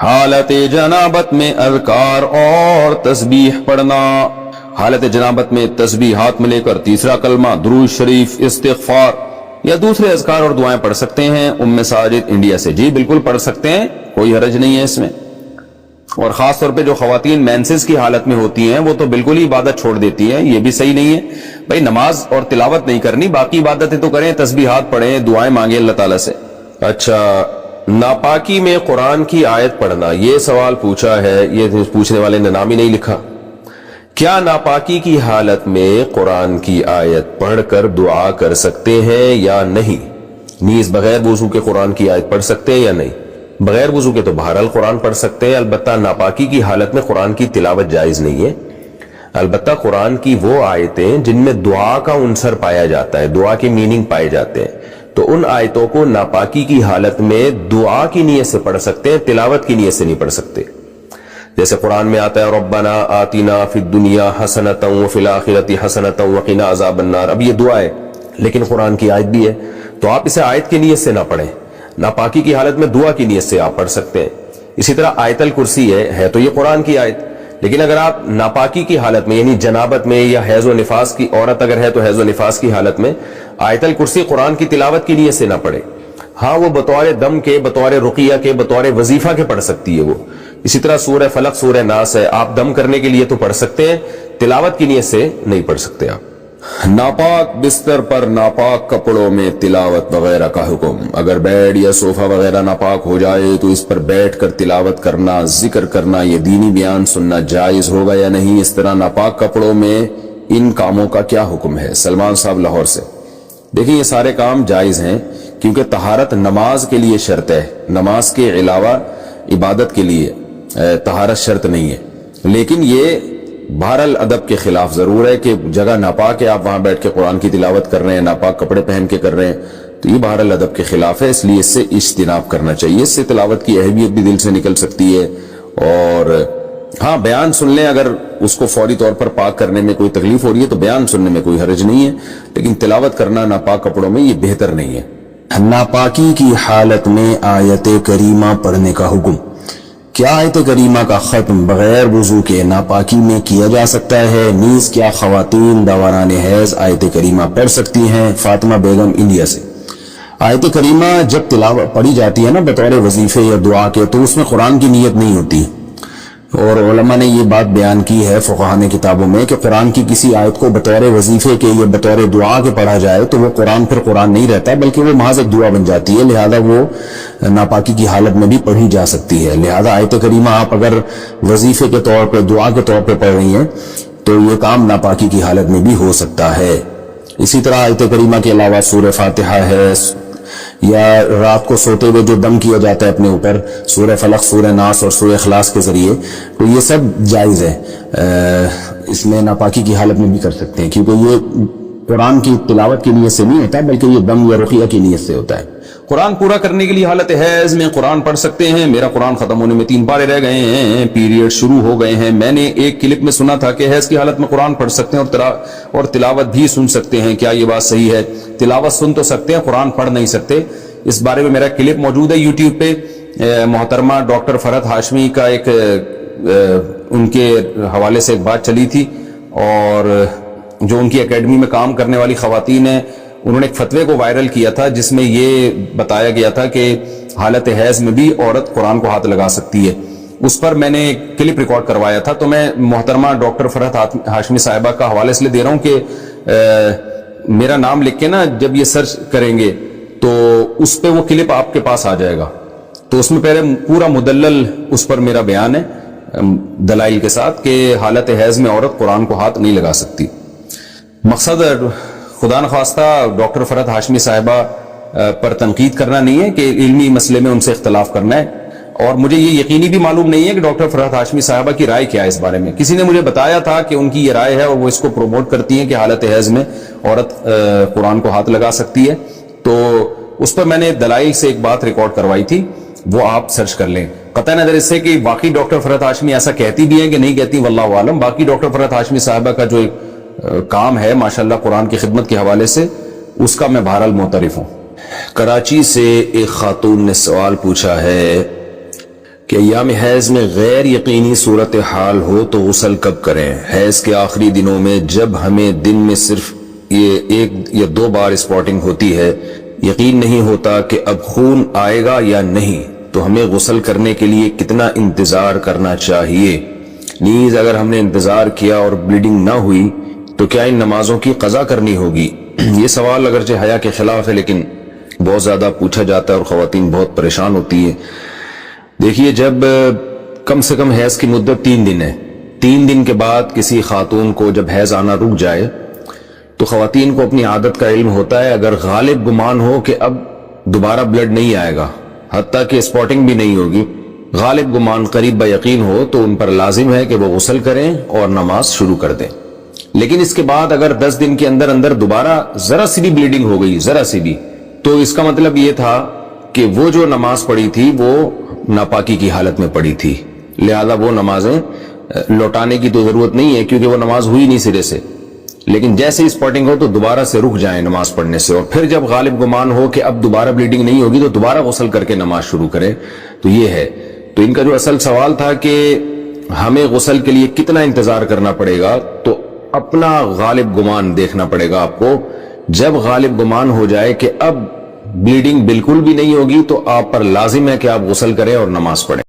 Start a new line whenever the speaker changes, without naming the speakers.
حالت جنابت میں اذکار اور تسبیح پڑھنا. حالت جنابت میں تسبیح ہاتھ میں لے کر تیسرا کلمہ درود شریف استغفار یا دوسرے اذکار اور دعائیں پڑھ سکتے ہیں. ام ساجد انڈیا سے. جی بالکل پڑھ سکتے ہیں, کوئی حرج نہیں ہے اس میں. اور خاص طور پہ جو خواتین مینسز کی حالت میں ہوتی ہیں وہ تو بالکل ہی عبادت چھوڑ دیتی ہیں, یہ بھی صحیح نہیں ہے بھائی. نماز اور تلاوت نہیں کرنی, باقی عبادتیں تو کریں, تسبیحات پڑھیں, دعائیں مانگیں اللہ تعالیٰ سے. اچھا, ناپاکی میں قرآن کی آیت پڑھنا, یہ سوال پوچھا ہے, یہ پوچھنے والے نے نام ہی نہیں لکھا. کیا ناپاکی کی حالت میں قرآن کی آیت پڑھ کر دعا کر سکتے ہیں یا نہیں؟ نیز بغیر وضو کے قرآن کی آیت پڑھ سکتے ہیں یا نہیں؟ بغیر وضو کے تو بہرحال قرآن پڑھ سکتے ہیں, البتہ ناپاکی کی حالت میں قرآن کی تلاوت جائز نہیں ہے. البتہ قرآن کی وہ آیتیں جن میں دعا کا عنصر پایا جاتا ہے, دعا کے میننگ پائے جاتے ہیں, تو ان آیتوں کو ناپاکی کی حالت میں دعا کی نیت سے پڑھ سکتے ہیں, تلاوت کی نیت سے نہیں پڑھ سکتے. جیسے قرآن میں آتا ہے ربنا آتنا فی الدنیا حسنۃ وفی الآخرۃ حسنۃ وقنا عذاب النار. اب یہ دعا ہے لیکن قرآن کی آیت بھی ہے, تو آپ اسے آیت کی نیت سے نہ پڑھیں, ناپاکی کی حالت میں دعا کی نیت سے آپ پڑھ سکتے ہیں. اسی طرح آیت الکرسی ہے تو یہ قرآن کی آیت, لیکن اگر آپ ناپاکی کی حالت میں یعنی جنابت میں یا حیض و نفاس کی عورت اگر ہے تو حیض و نفاس کی حالت میں آیت الکرسی قرآن کی تلاوت کی نیت سے نہ پڑھے. ہاں وہ بطور دم کے, بطور رقیہ کے, بطور وظیفہ کے پڑھ سکتی ہے وہ. اسی طرح سورہ فلق سورہ ناس ہے, آپ دم کرنے کے لیے تو پڑھ سکتے ہیں, تلاوت کی نیت سے نہیں پڑھ سکتے آپ. ناپاک بستر پر ناپاک کپڑوں میں تلاوت وغیرہ کا حکم. اگر بیڈ یا صوفہ وغیرہ ناپاک ہو جائے تو اس پر بیٹھ کر تلاوت کرنا, ذکر کرنا, یہ دینی بیان سننا جائز ہوگا یا نہیں؟ اس طرح ناپاک کپڑوں میں ان کاموں کا کیا حکم ہے؟ سلمان صاحب لاہور سے. دیکھیں یہ سارے کام جائز ہیں کیونکہ طہارت نماز کے لیے شرط ہے, نماز کے علاوہ عبادت کے لیے طہارت شرط نہیں ہے. لیکن یہ بہرحال ادب کے خلاف ضرور ہے کہ جگہ ناپاک ہے, آپ وہاں بیٹھ کے قرآن کی تلاوت کر رہے ہیں, ناپاک کپڑے پہن کے کر رہے ہیں, تو یہ بہرحال ادب کے خلاف ہے, اس لیے اس سے اجتناب کرنا چاہیے. اس سے تلاوت کی اہمیت بھی دل سے نکل سکتی ہے. اور ہاں بیان سن لیں, اگر اس کو فوری طور پر پاک کرنے میں کوئی تکلیف ہو رہی ہے تو بیان سننے میں کوئی حرج نہیں ہے, لیکن تلاوت کرنا ناپاک کپڑوں میں یہ بہتر نہیں ہے. ناپاکی کی حالت میں آیت کریمہ پڑھنے کا حکم. کیا آیت کریمہ کا ختم بغیر وضو کے ناپاکی میں کیا جا سکتا ہے؟ نیز کیا خواتین دوران حیض آیت کریمہ پڑھ سکتی ہیں؟ فاطمہ بیگم انڈیا سے. آیت کریمہ جب تلاوت پڑھی جاتی ہے نا بطور وظیفے یا دعا کے, تو اس میں قرآن کی نیت نہیں ہوتی, اور علماء نے یہ بات بیان کی ہے فقہاء نے کتابوں میں کہ قرآن کی کسی آیت کو بطور وظیفے کے یا بطور دعا کے پڑھا جائے تو وہ قرآن پھر قرآن نہیں رہتا, بلکہ وہ محض ایک دعا بن جاتی ہے, لہذا وہ ناپاکی کی حالت میں بھی پڑھی جا سکتی ہے. لہذا آیت کریمہ آپ اگر وظیفے کے طور پہ, دعا کے طور پہ پڑھ رہی ہیں تو یہ کام ناپاکی کی حالت میں بھی ہو سکتا ہے. اسی طرح آیت کریمہ کے علاوہ سورہ فاتحہ ہے, یا رات کو سوتے ہوئے جو دم کیا جاتا ہے اپنے اوپر, سورہ فلق سورہ ناس اور سورہ اخلاص کے ذریعے, تو یہ سب جائز ہے. اس میں ناپاکی کی حالت میں بھی کر سکتے ہیں, کیونکہ یہ قرآن کی تلاوت کی نیت سے نہیں ہوتا بلکہ یہ دم یا رقیہ کی نیت سے ہوتا ہے. قرآن پورا کرنے کے لیے حالت حیض میں قرآن پڑھ سکتے ہیں. میرا قرآن ختم ہونے میں 3 پارے رہ گئے ہیں, پیریڈ شروع ہو گئے ہیں. میں نے ایک کلپ میں سنا تھا کہ حیض کی حالت میں قرآن پڑھ سکتے ہیں اور تلاوت بھی سن سکتے ہیں. کیا یہ بات صحیح ہے؟ تلاوت سن تو سکتے ہیں, قرآن پڑھ نہیں سکتے. اس بارے میں میرا کلپ موجود ہے یوٹیوب پہ. محترمہ ڈاکٹر فرحت ہاشمی کا ایک ان کے حوالے سے ایک بات چلی تھی, اور جو ان کی اکیڈمی میں کام کرنے والی خواتین ہیں انہوں نے ایک فتوے کو وائرل کیا تھا جس میں یہ بتایا گیا تھا کہ حالت حیض میں بھی عورت قرآن کو ہاتھ لگا سکتی ہے. اس پر میں نے کلپ ریکارڈ کروایا تھا, تو میں محترمہ ڈاکٹر فرحت ہاشمی صاحبہ کا حوالے اس لیے دے رہا ہوں کہ میرا نام لکھ کے نا جب یہ سرچ کریں گے تو اس پہ وہ کلپ آپ کے پاس آ جائے گا. تو اس میں پہلے پورا مدلل اس پر میرا بیان ہے دلائل کے ساتھ کہ حالت حیض میں عورت قرآن کو ہاتھ نہیں لگا سکتی. مقصد خدا نخواستہ ڈاکٹر فرحت ہاشمی صاحبہ پر تنقید کرنا نہیں ہے کہ علمی مسئلے میں ان سے اختلاف کرنا ہے, اور مجھے یہ یقینی بھی معلوم نہیں ہے کہ ڈاکٹر فرحت ہاشمی صاحبہ کی رائے کیا ہے اس بارے میں. کسی نے مجھے بتایا تھا کہ ان کی یہ رائے ہے اور وہ اس کو پروموٹ کرتی ہیں کہ حالت حیض میں عورت قرآن کو ہاتھ لگا سکتی ہے. تو اس پر میں نے دلائل سے ایک بات ریکارڈ کروائی تھی, وہ آپ سرچ کر لیں. قطع نظر اس سے کہ باقی ڈاکٹر فرحت ہاشمی ایسا کہتی بھی ہیں کہ نہیں کہتی, واللہ عالم. باقی ڈاکٹر فرحت ہاشمی صاحبہ کا جو ایک کام ہے ماشاءاللہ قرآن کی خدمت کے حوالے سے, اس کا میں بہرحال معترف ہوں. کراچی سے ایک خاتون نے سوال پوچھا ہے کہ ایام حیض میں غیر یقینی صورتحال ہو تو غسل کب کریں؟ حیض کے آخری دنوں میں جب ہمیں دن میں صرف یہ 1 یا 2 بار اسپاٹنگ ہوتی ہے، یقین نہیں ہوتا کہ اب خون آئے گا یا نہیں، تو ہمیں غسل کرنے کے لیے کتنا انتظار کرنا چاہیے؟ نیز اگر ہم نے انتظار کیا اور بلیڈنگ نہ ہوئی تو کیا ان نمازوں کی قضا کرنی ہوگی؟ یہ سوال اگرچہ حیا کے خلاف ہے لیکن بہت زیادہ پوچھا جاتا ہے اور خواتین بہت پریشان ہوتی ہیں۔ دیکھیے، جب کم سے کم حیض کی مدت 3 دن ہے، 3 دن کے بعد کسی خاتون کو جب حیض آنا رک جائے تو خواتین کو اپنی عادت کا علم ہوتا ہے، اگر غالب گمان ہو کہ اب دوبارہ بلڈ نہیں آئے گا، حتیٰ کہ اسپاٹنگ بھی نہیں ہوگی، غالب گمان قریب با یقین ہو، تو ان پر لازم ہے کہ وہ غسل کریں اور نماز شروع کر دیں۔ لیکن اس کے بعد اگر 10 دن کے اندر اندر دوبارہ ذرا سی بھی بلیڈنگ ہو گئی، ذرا سی بھی، تو اس کا مطلب یہ تھا کہ وہ جو نماز پڑھی تھی وہ ناپاکی کی حالت میں پڑھی تھی، لہذا وہ نمازیں لوٹانے کی تو ضرورت نہیں ہے کیونکہ وہ نماز ہوئی نہیں سرے سے۔ لیکن جیسے اسپاٹنگ ہو تو دوبارہ سے رک جائیں نماز پڑھنے سے، اور پھر جب غالب گمان ہو کہ اب دوبارہ بلیڈنگ نہیں ہوگی تو دوبارہ غسل کر کے نماز شروع کریں۔ تو یہ ہے، تو ان کا جو اصل سوال تھا کہ ہمیں غسل کے لیے کتنا انتظار کرنا پڑے گا، تو اپنا غالب گمان دیکھنا پڑے گا آپ کو۔ جب غالب گمان ہو جائے کہ اب بلیڈنگ بالکل بھی نہیں ہوگی تو آپ پر لازم ہے کہ آپ غسل کریں اور نماز پڑھیں۔